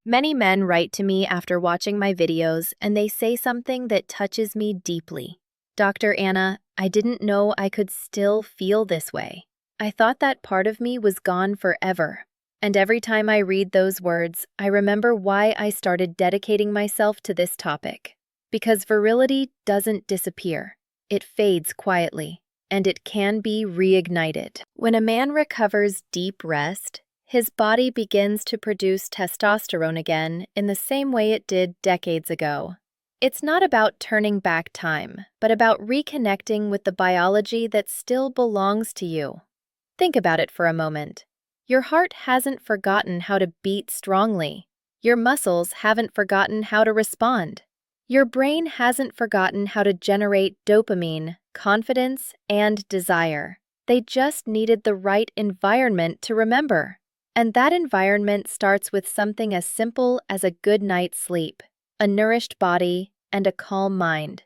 Many men write to me after watching my videos and they say something that touches me deeply. Dr. Anna, I didn't know I could still feel this way. I thought that part of me was gone forever. And every time I read those words, I remember why I started dedicating myself to this topic. Because virility doesn't disappear. It fades quietly, and it can be reignited. When a man recovers deep rest, his body begins to produce testosterone again in the same way it did decades ago. It's not about turning back time, but about reconnecting with the biology that still belongs to you. Think about it for a moment. Your heart hasn't forgotten how to beat strongly. Your muscles haven't forgotten how to respond. Your brain hasn't forgotten how to generate dopamine, confidence, and desire. They just needed the right environment to remember. And that environment starts with something as simple as a good night's sleep, a nourished body, and a calm mind.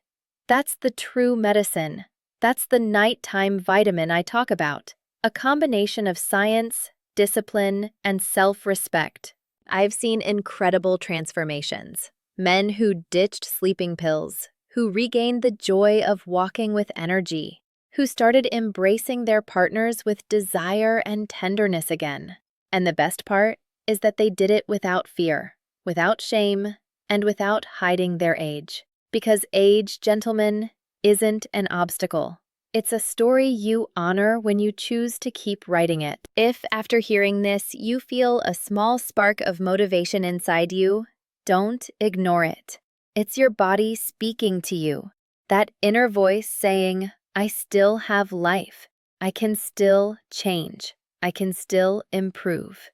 That's the true medicine. That's the nighttime vitamin I talk about. A combination of science, discipline, and self-respect. I've seen incredible transformations. Men who ditched sleeping pills, who regained the joy of walking with energy, who started embracing their partners with desire and tenderness again. And the best part is that they did it without fear, without shame, and without hiding their age. Because age, gentlemen, isn't an obstacle. It's a story you honor when you choose to keep writing it. If, after hearing this, you feel a small spark of motivation inside you, don't ignore it. It's your body speaking to you. That inner voice saying, I still have life. I can still change. I can still improve.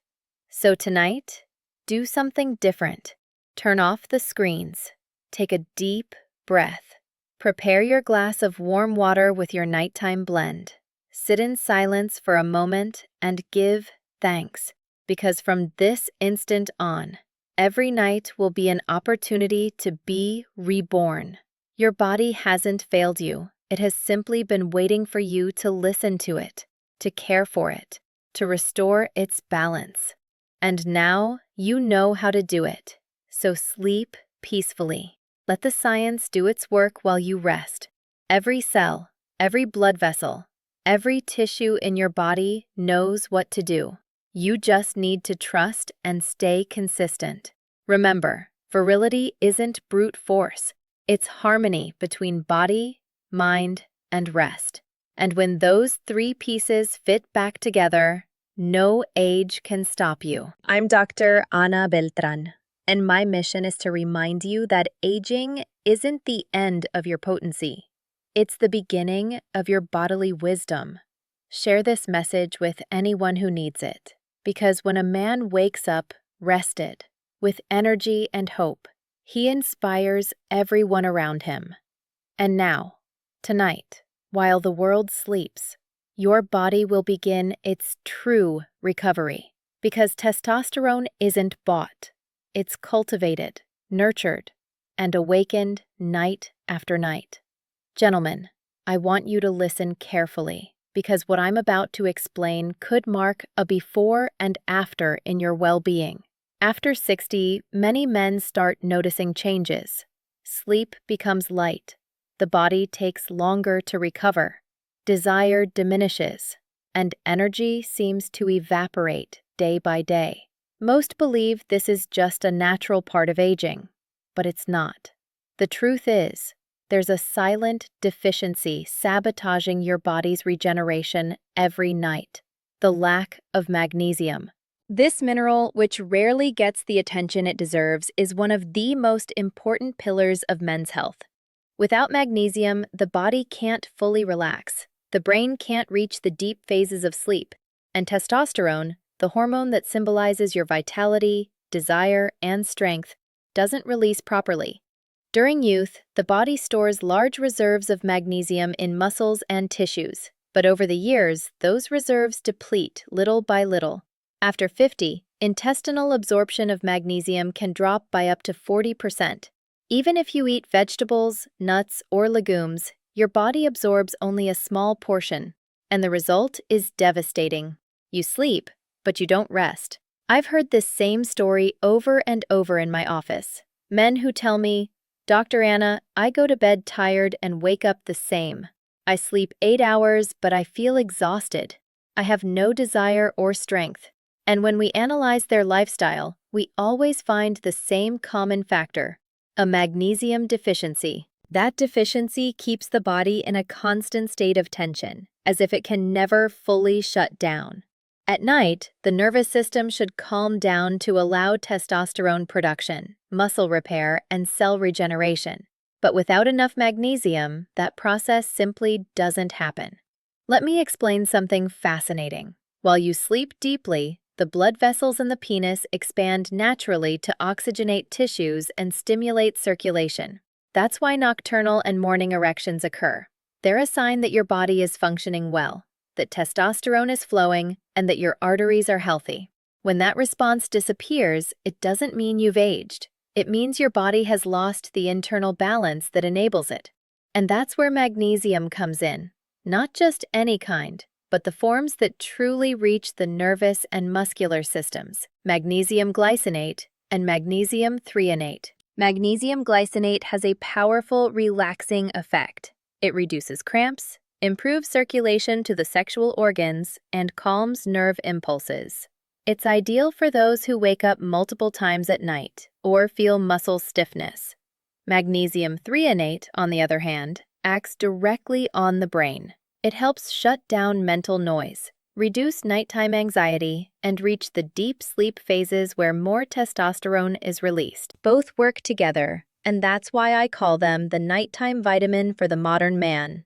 So tonight, do something different. Turn off the screens. Take a deep breath. Prepare your glass of warm water with your nighttime blend. Sit in silence for a moment and give thanks, because from this instant on, every night will be an opportunity to be reborn. Your body hasn't failed you. It has simply been waiting for you to listen to it, to care for it, to restore its balance. And now you know how to do it. So sleep peacefully. Let the science do its work while you rest. Every cell, every blood vessel, every tissue in your body knows what to do. You just need to trust and stay consistent. Remember, virility isn't brute force. It's harmony between body, mind, and rest. And when those three pieces fit back together, no age can stop you. I'm Dr. Ana Beltrán, and my mission is to remind you that aging isn't the end of your potency. It's the beginning of your bodily wisdom. Share this message with anyone who needs it, because when a man wakes up rested, with energy and hope, he inspires everyone around him. And now, tonight, while the world sleeps, your body will begin its true recovery, because testosterone isn't bought. It's cultivated, nurtured, and awakened night after night. Gentlemen, I want you to listen carefully, because what I'm about to explain could mark a before and after in your well-being. After 60, many men start noticing changes. Sleep becomes light. The body takes longer to recover. Desire diminishes, and energy seems to evaporate day by day. Most believe this is just a natural part of aging, but it's not. The truth is, there's a silent deficiency sabotaging your body's regeneration every night: the lack of magnesium. This mineral, which rarely gets the attention it deserves, is one of the most important pillars of men's health. Without magnesium, the body can't fully relax. The brain can't reach the deep phases of sleep, and testosterone, the hormone that symbolizes your vitality, desire, and strength, doesn't release properly. During youth, the body stores large reserves of magnesium in muscles and tissues, but over the years, those reserves deplete little by little. After 50, intestinal absorption of magnesium can drop by up to 40%. Even if you eat vegetables, nuts, or legumes, your body absorbs only a small portion, and the result is devastating. You sleep, but you don't rest. I've heard this same story over and over in my office. Men who tell me, Dr. Anna, I go to bed tired and wake up the same. I sleep 8 hours, but I feel exhausted. I have no desire or strength. And when we analyze their lifestyle, we always find the same common factor: a magnesium deficiency. That deficiency keeps the body in a constant state of tension, as if it can never fully shut down. At night, the nervous system should calm down to allow testosterone production, muscle repair, and cell regeneration. But without enough magnesium, that process simply doesn't happen. Let me explain something fascinating. While you sleep deeply, the blood vessels in the penis expand naturally to oxygenate tissues and stimulate circulation. That's why nocturnal and morning erections occur. They're a sign that your body is functioning well, that testosterone is flowing, and that your arteries are healthy. When that response disappears, it doesn't mean you've aged. It means your body has lost the internal balance that enables it. And that's where magnesium comes in. Not just any kind, but the forms that truly reach the nervous and muscular systems: magnesium glycinate and magnesium threonate. Magnesium glycinate has a powerful relaxing effect. It reduces cramps, improves circulation to the sexual organs, and calms nerve impulses. It's ideal for those who wake up multiple times at night or feel muscle stiffness. Magnesium threonate, on the other hand, acts directly on the brain. It helps shut down mental noise, reduce nighttime anxiety, and reach the deep sleep phases where more testosterone is released. Both work together, and that's why I call them the nighttime vitamin for the modern man.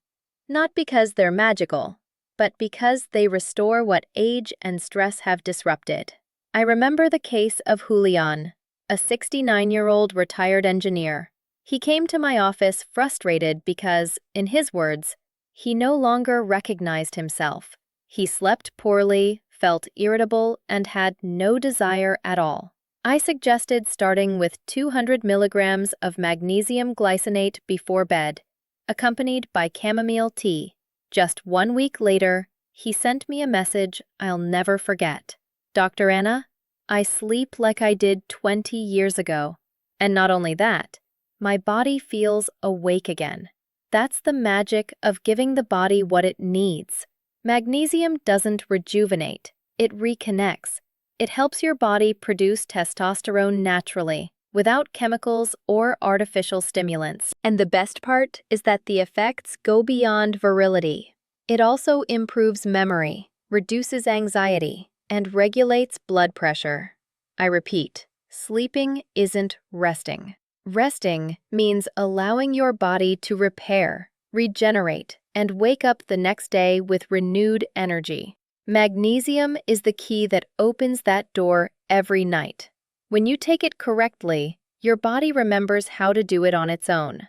Not because they're magical, but because they restore what age and stress have disrupted. I remember the case of Julian, a 69-year-old retired engineer. He came to my office frustrated because, in his words, he no longer recognized himself. He slept poorly, felt irritable, and had no desire at all. I suggested starting with 200 milligrams of magnesium glycinate before bed, accompanied by chamomile tea. Just 1 week later, he sent me a message I'll never forget. Dr. Anna, I sleep like I did 20 years ago. And not only that, my body feels awake again. That's the magic of giving the body what it needs. Magnesium doesn't rejuvenate, it reconnects. It helps your body produce testosterone naturally, without chemicals or artificial stimulants. And the best part is that the effects go beyond virility. It also improves memory, reduces anxiety, and regulates blood pressure. I repeat, sleeping isn't resting. Resting means allowing your body to repair, regenerate, and wake up the next day with renewed energy. Magnesium is the key that opens that door every night. When you take it correctly, your body remembers how to do it on its own.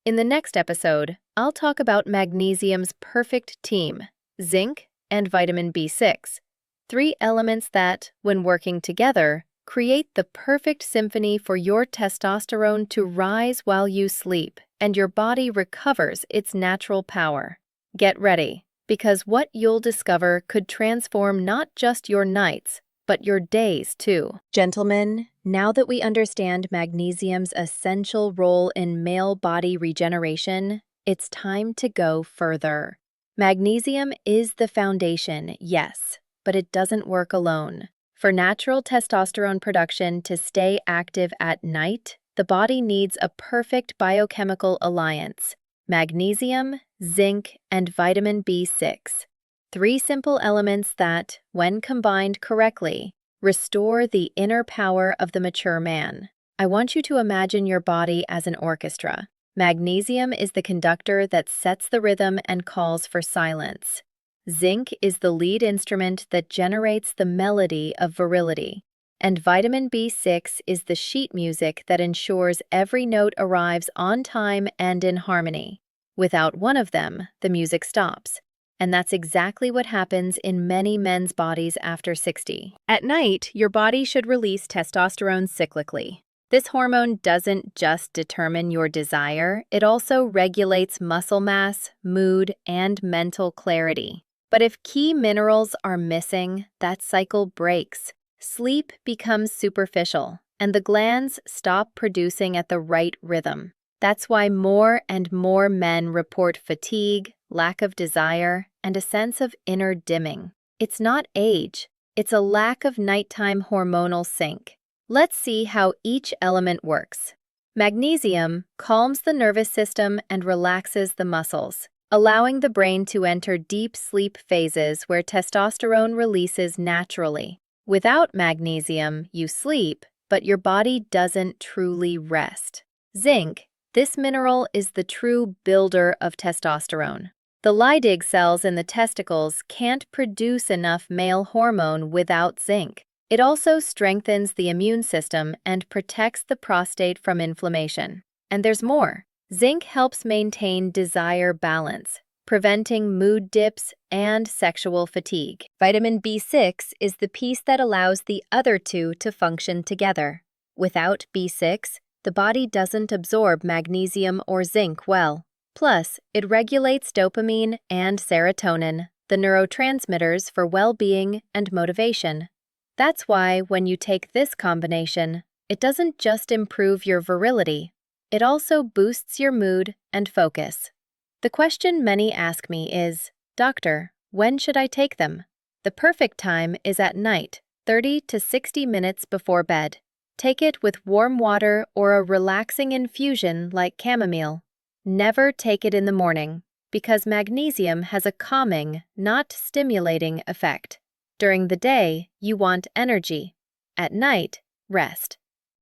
In the next episode, I'll talk about magnesium's perfect team: zinc and vitamin B6, 3 elements that, when working together, create the perfect symphony for your testosterone to rise while you sleep and your body recovers its natural power. Get ready, because what you'll discover could transform not just your nights, but your days too. Gentlemen, now that we understand magnesium's essential role in male body regeneration, it's time to go further. Magnesium is the foundation, yes, but it doesn't work alone. For natural testosterone production to stay active at night, the body needs a perfect biochemical alliance: magnesium, zinc, and vitamin B6. 3 simple elements that, when combined correctly, restore the inner power of the mature man. I want you to imagine your body as an orchestra. Magnesium is the conductor that sets the rhythm and calls for silence. Zinc is the lead instrument that generates the melody of virility. And vitamin B6 is the sheet music that ensures every note arrives on time and in harmony. Without one of them, the music stops. And that's exactly what happens in many men's bodies after 60. At night, your body should release testosterone cyclically. This hormone doesn't just determine your desire, it also regulates muscle mass, mood, and mental clarity. But if key minerals are missing, that cycle breaks. sleep becomes superficial, and the glands stop producing at the right rhythm. That's why more and more men report fatigue, lack of desire, and a sense of inner dimming. It's not age, it's a lack of nighttime hormonal sync. Let's see how each element works. Magnesium calms the nervous system and relaxes the muscles, allowing the brain to enter deep sleep phases where testosterone releases naturally. Without magnesium, you sleep, but your body doesn't truly rest. Zinc, this mineral is the true builder of testosterone. The Leydig cells in the testicles can't produce enough male hormone without zinc. It also strengthens the immune system and protects the prostate from inflammation. And there's more. Zinc helps maintain desire balance, preventing mood dips and sexual fatigue. Vitamin B6 is the piece that allows the other two to function together. Without B6, the body doesn't absorb magnesium or zinc well. Plus, it regulates dopamine and serotonin, the neurotransmitters for well-being and motivation. That's why when you take this combination, it doesn't just improve your virility, it also boosts your mood and focus. The question many ask me is, Doctor, when should I take them? The perfect time is at night, 30 to 60 minutes before bed. Take it with warm water or a relaxing infusion like chamomile. Never take it in the morning, because magnesium has a calming, not stimulating effect. During the day, you want energy. At night, rest.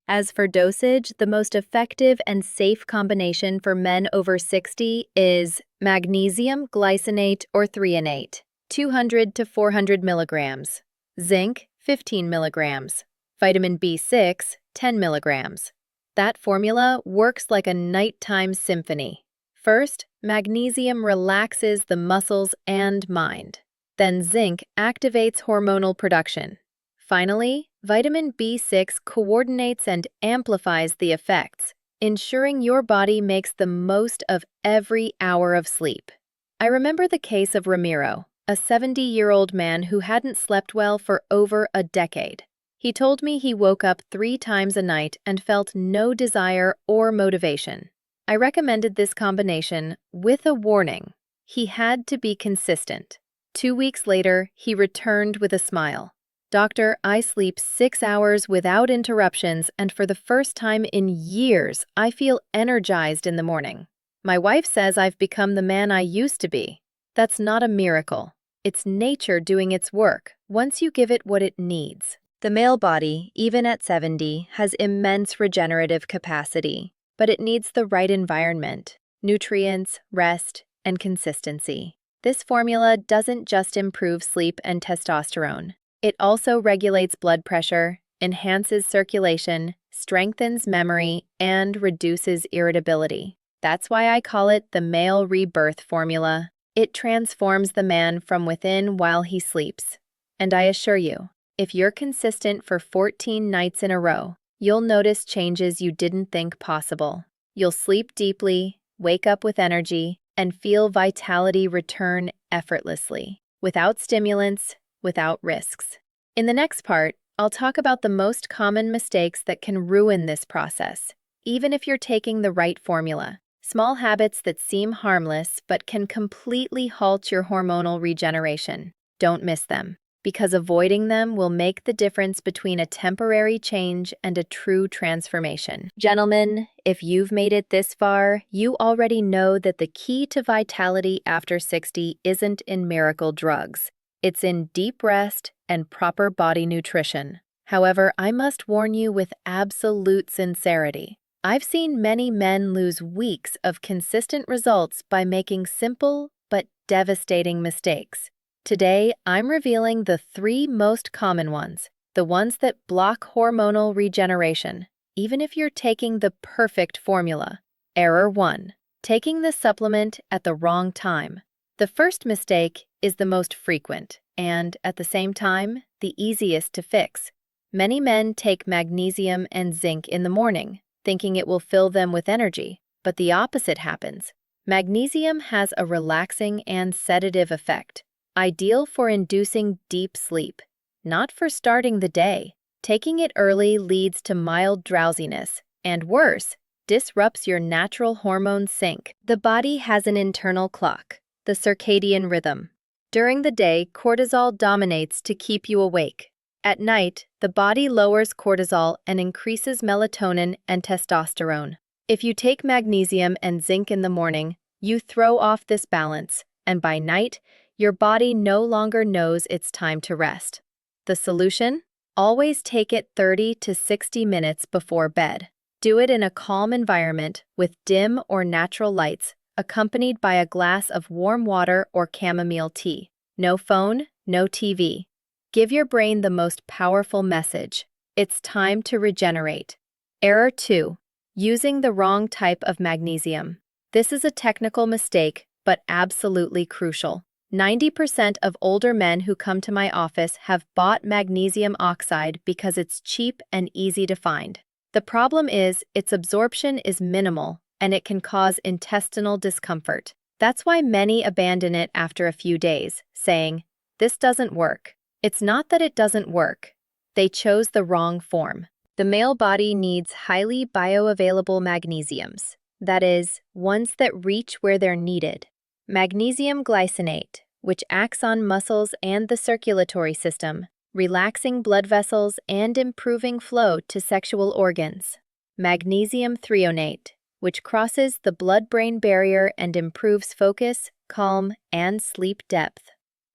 As for dosage, the most effective and safe combination for men over 60 is magnesium, glycinate, or threonate, 200 to 400 milligrams. Zinc, 15 milligrams. Vitamin B6, 10 milligrams. That formula works like a nighttime symphony. First, magnesium relaxes the muscles and mind. Then zinc activates hormonal production. Finally, vitamin B6 coordinates and amplifies the effects, ensuring your body makes the most of every hour of sleep. I remember the case of Ramiro, a 70-year-old man who hadn't slept well for over a decade. He told me he woke up 3 times a night and felt no desire or motivation. I recommended this combination with a warning. He had to be consistent. 2 weeks later, he returned with a smile. Doctor, I sleep 6 hours without interruptions, and for the first time in years, I feel energized in the morning. My wife says I've become the man I used to be. That's not a miracle. It's nature doing its work, once you give it what it needs. The male body, even at 70, has immense regenerative capacity, but it needs the right environment, nutrients, rest, and consistency. This formula doesn't just improve sleep and testosterone. It also regulates blood pressure, enhances circulation, strengthens memory, and reduces irritability. That's why I call it the male rebirth formula. It transforms the man from within while he sleeps. And I assure you, if you're consistent for 14 nights in a row, you'll notice changes you didn't think possible. You'll sleep deeply, wake up with energy, and feel vitality return effortlessly, without stimulants, without risks. In the next part, I'll talk about the most common mistakes that can ruin this process, even if you're taking the right formula. Small habits that seem harmless but can completely halt your hormonal regeneration. Don't miss them, because avoiding them will make the difference between a temporary change and a true transformation. Gentlemen, if you've made it this far, you already know that the key to vitality after 60 isn't in miracle drugs. It's in deep rest and proper body nutrition. However, I must warn you with absolute sincerity. I've seen many men lose weeks of consistent results by making simple but devastating mistakes. Today, I'm revealing the 3 most common ones, the ones that block hormonal regeneration, even if you're taking the perfect formula. Error 1. Taking the supplement at the wrong time. The first mistake is the most frequent and, at the same time, the easiest to fix. Many men take magnesium and zinc in the morning, thinking it will fill them with energy, but the opposite happens. Magnesium has a relaxing and sedative effect, ideal for inducing deep sleep. not for starting the day. Taking it early leads to mild drowsiness, and worse, disrupts your natural hormone sync. The body has an internal clock, the circadian rhythm. During the day, cortisol dominates to keep you awake. At night, the body lowers cortisol and increases melatonin and testosterone. If you take magnesium and zinc in the morning, you throw off this balance, and by night, your body no longer knows it's time to rest. The solution? Always take it 30 to 60 minutes before bed. Do it in a calm environment with dim or natural lights, accompanied by a glass of warm water or chamomile tea. No phone, no TV. Give your brain the most powerful message. It's time to regenerate. Error 2. Using the wrong type of magnesium. This is a technical mistake, but absolutely crucial. 90% of older men who come to my office have bought magnesium oxide because it's cheap and easy to find. The problem is its absorption is minimal, and it can cause intestinal discomfort. That's why many abandon it after a few days, saying, "This doesn't work." It's not that it doesn't work. They chose the wrong form. The male body needs highly bioavailable magnesiums, that is, ones that reach where they're needed. Magnesium glycinate, which acts on muscles and the circulatory system, relaxing blood vessels and improving flow to sexual organs. Magnesium threonate, which crosses the blood-brain barrier and improves focus, calm, and sleep depth.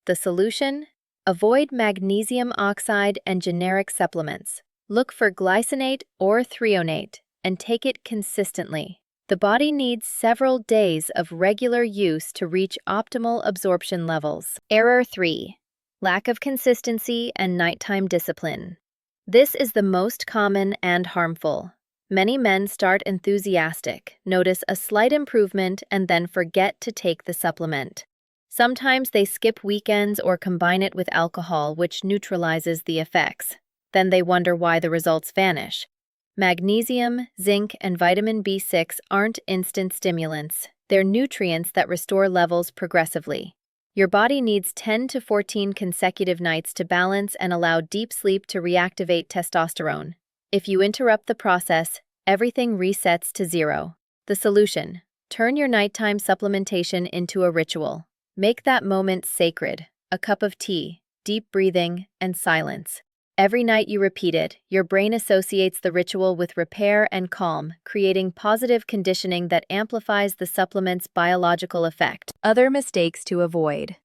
The solution? Avoid magnesium oxide and generic supplements. Look for glycinate or threonate and take it consistently. The body needs several days of regular use to reach optimal absorption levels. Error 3. Lack of consistency and nighttime discipline. This is the most common and harmful. Many men start enthusiastic, notice a slight improvement, and then forget to take the supplement. Sometimes they skip weekends or combine it with alcohol, which neutralizes the effects. Then they wonder why the results vanish. Magnesium, zinc, and vitamin B6 aren't instant stimulants. They're nutrients that restore levels progressively. Your body needs 10 to 14 consecutive nights to balance and allow deep sleep to reactivate testosterone. If you interrupt the process, everything resets to zero. The solution: turn your nighttime supplementation into a ritual. Make that moment sacred, a cup of tea, deep breathing, and silence. Every night you repeat it, your brain associates the ritual with repair and calm, creating positive conditioning that amplifies the supplement's biological effect. Other mistakes to avoid.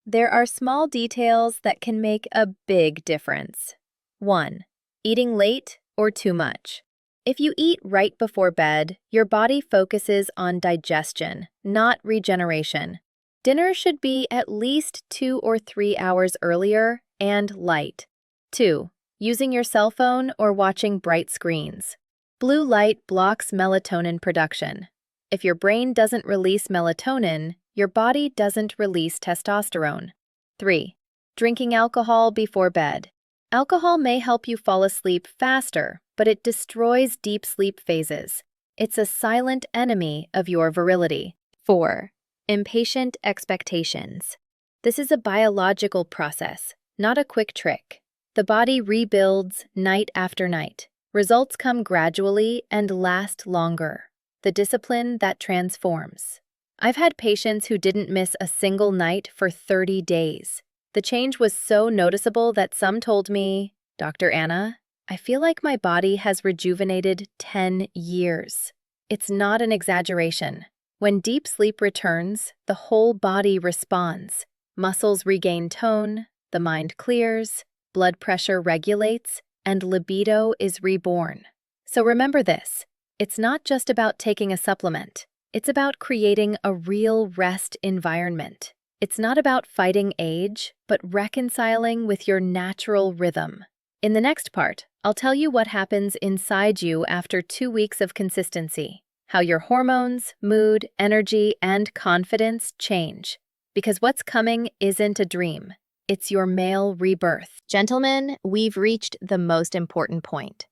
There are small details that can make a big difference. 1. Eating late or too much. If you eat right before bed, your body focuses on digestion, not regeneration. Dinner should be at least 2 or 3 hours earlier and light. 2. Using your cell phone or watching bright screens. Blue light blocks melatonin production. If your brain doesn't release melatonin, your body doesn't release testosterone. 3. Drinking alcohol before bed. Alcohol may help you fall asleep faster, but it destroys deep sleep phases. It's a silent enemy of your virility. 4. Impatient expectations. This is a biological process, not a quick trick. The body rebuilds night after night. Results come gradually and last longer. The discipline that transforms. I've had patients who didn't miss a single night for 30 days. The change was so noticeable that some told me, "Dr. Anna, I feel like my body has rejuvenated 10 years." It's not an exaggeration. When deep sleep returns, the whole body responds. Muscles regain tone, the mind clears, blood pressure regulates, and libido is reborn. So remember this, it's not just about taking a supplement. It's about creating a real rest environment. It's not about fighting age, but reconciling with your natural rhythm. In the next part, I'll tell you what happens inside you after 2 weeks of consistency, how your hormones, mood, energy, and confidence change. Because what's coming isn't a dream. It's your male rebirth. Gentlemen, we've reached the most important point.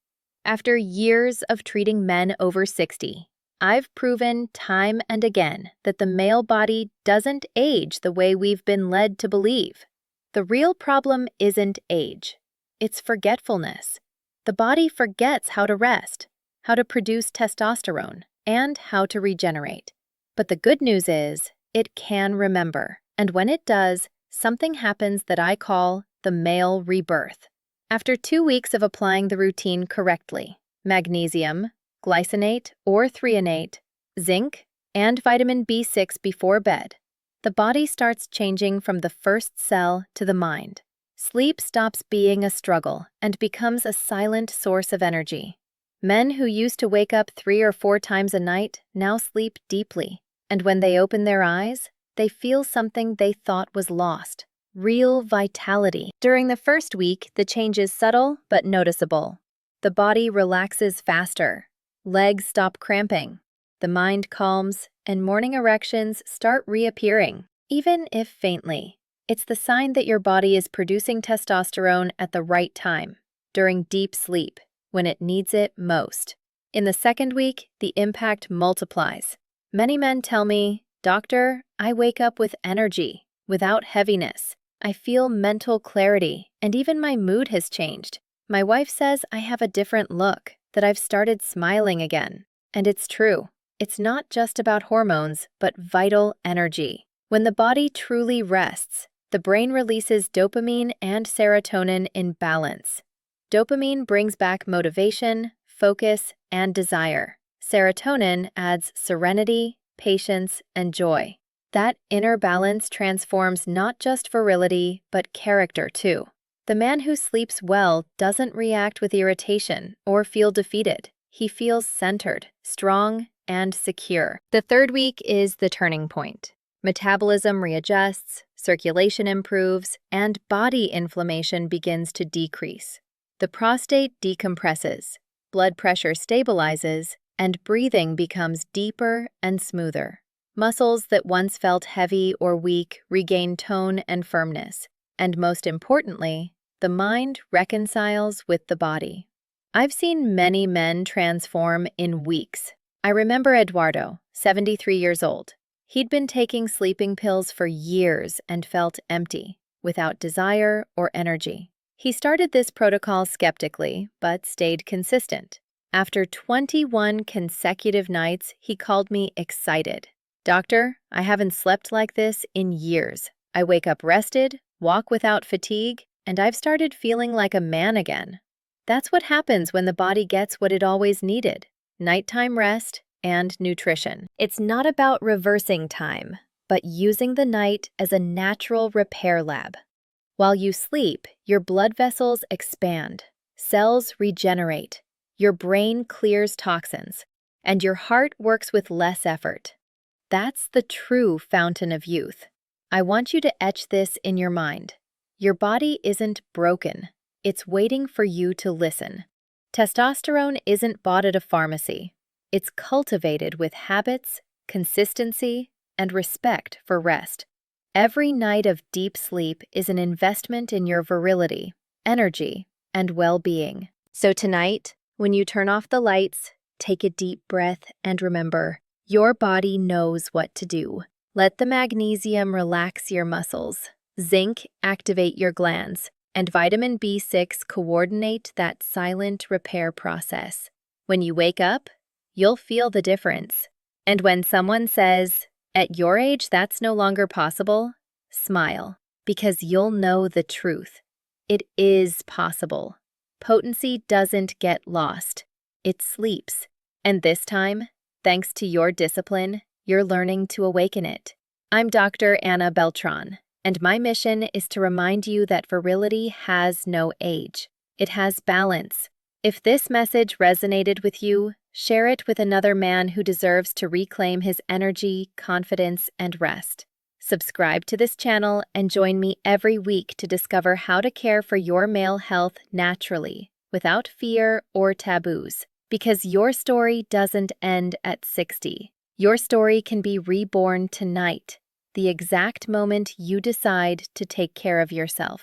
After years of treating men over 60, I've proven time and again that the male body doesn't age the way we've been led to believe. The real problem isn't age. it's forgetfulness. The body forgets how to rest, how to produce testosterone, and how to regenerate. But the good news is, it can remember. And when it does, something happens that I call the male rebirth. After 2 weeks of applying the routine correctly, magnesium, glycinate or threonate, zinc, and vitamin B6 before bed, the body starts changing from the first cell to the mind. Sleep stops being a struggle and becomes a silent source of energy. Men who used to wake up 3 or 4 times a night now sleep deeply, and when they open their eyes, they feel something they thought was lost: real vitality. During the first week, the change is subtle but noticeable. The body relaxes faster, legs stop cramping, the mind calms, and morning erections start reappearing, even if faintly. It's the sign that your body is producing testosterone at the right time, during deep sleep, when it needs it most. In the second week, the impact multiplies. Many men tell me, "Doctor, I wake up with energy, without heaviness. I feel mental clarity, and even my mood has changed. My wife says I have a different look, that I've started smiling again." And it's true. It's not just about hormones, but vital energy. When the body truly rests, the brain releases dopamine and serotonin in balance. Dopamine brings back motivation, focus, and desire. Serotonin adds serenity, patience, and joy. That inner balance transforms not just virility, but character too. The man who sleeps well doesn't react with irritation or feel defeated. He feels centered, strong, and secure. The third week is the turning point. Metabolism readjusts, circulation improves, and body inflammation begins to decrease. The prostate decompresses, blood pressure stabilizes, and breathing becomes deeper and smoother. Muscles that once felt heavy or weak regain tone and firmness. And most importantly, the mind reconciles with the body. I've seen many men transform in weeks. I remember Eduardo, 73 years old. He'd been taking sleeping pills for years and felt empty, without desire or energy. He started this protocol skeptically, but stayed consistent. After 21 consecutive nights, he called me excited. "Doctor, I haven't slept like this in years. I wake up rested, walk without fatigue, and I've started feeling like a man again." That's what happens when the body gets what it always needed: nighttime rest and nutrition. It's not about reversing time, but using the night as a natural repair lab. While you sleep, your blood vessels expand, cells regenerate, your brain clears toxins, and your heart works with less effort. That's the true fountain of youth. I want you to etch this in your mind. Your body isn't broken. It's waiting for you to listen. Testosterone isn't bought at a pharmacy. It's cultivated with habits, consistency, and respect for rest. Every night of deep sleep is an investment in your virility, energy, and well-being. So tonight, when you turn off the lights, take a deep breath and remember, your body knows what to do. Let the magnesium relax your muscles, zinc activate your glands, and vitamin B6 coordinate that silent repair process. When you wake up, you'll feel the difference. And when someone says, "At your age, that's no longer possible," smile, because you'll know the truth. It is possible. Potency doesn't get lost. It sleeps. And this time, thanks to your discipline, you're learning to awaken it. I'm Dr. Anna Beltrán, and my mission is to remind you that virility has no age. It has balance. If this message resonated with you, share it with another man who deserves to reclaim his energy, confidence, and rest. Subscribe to this channel and join me every week to discover how to care for your male health naturally, without fear or taboos. Because your story doesn't end at 60. Your story can be reborn tonight, the exact moment you decide to take care of yourself.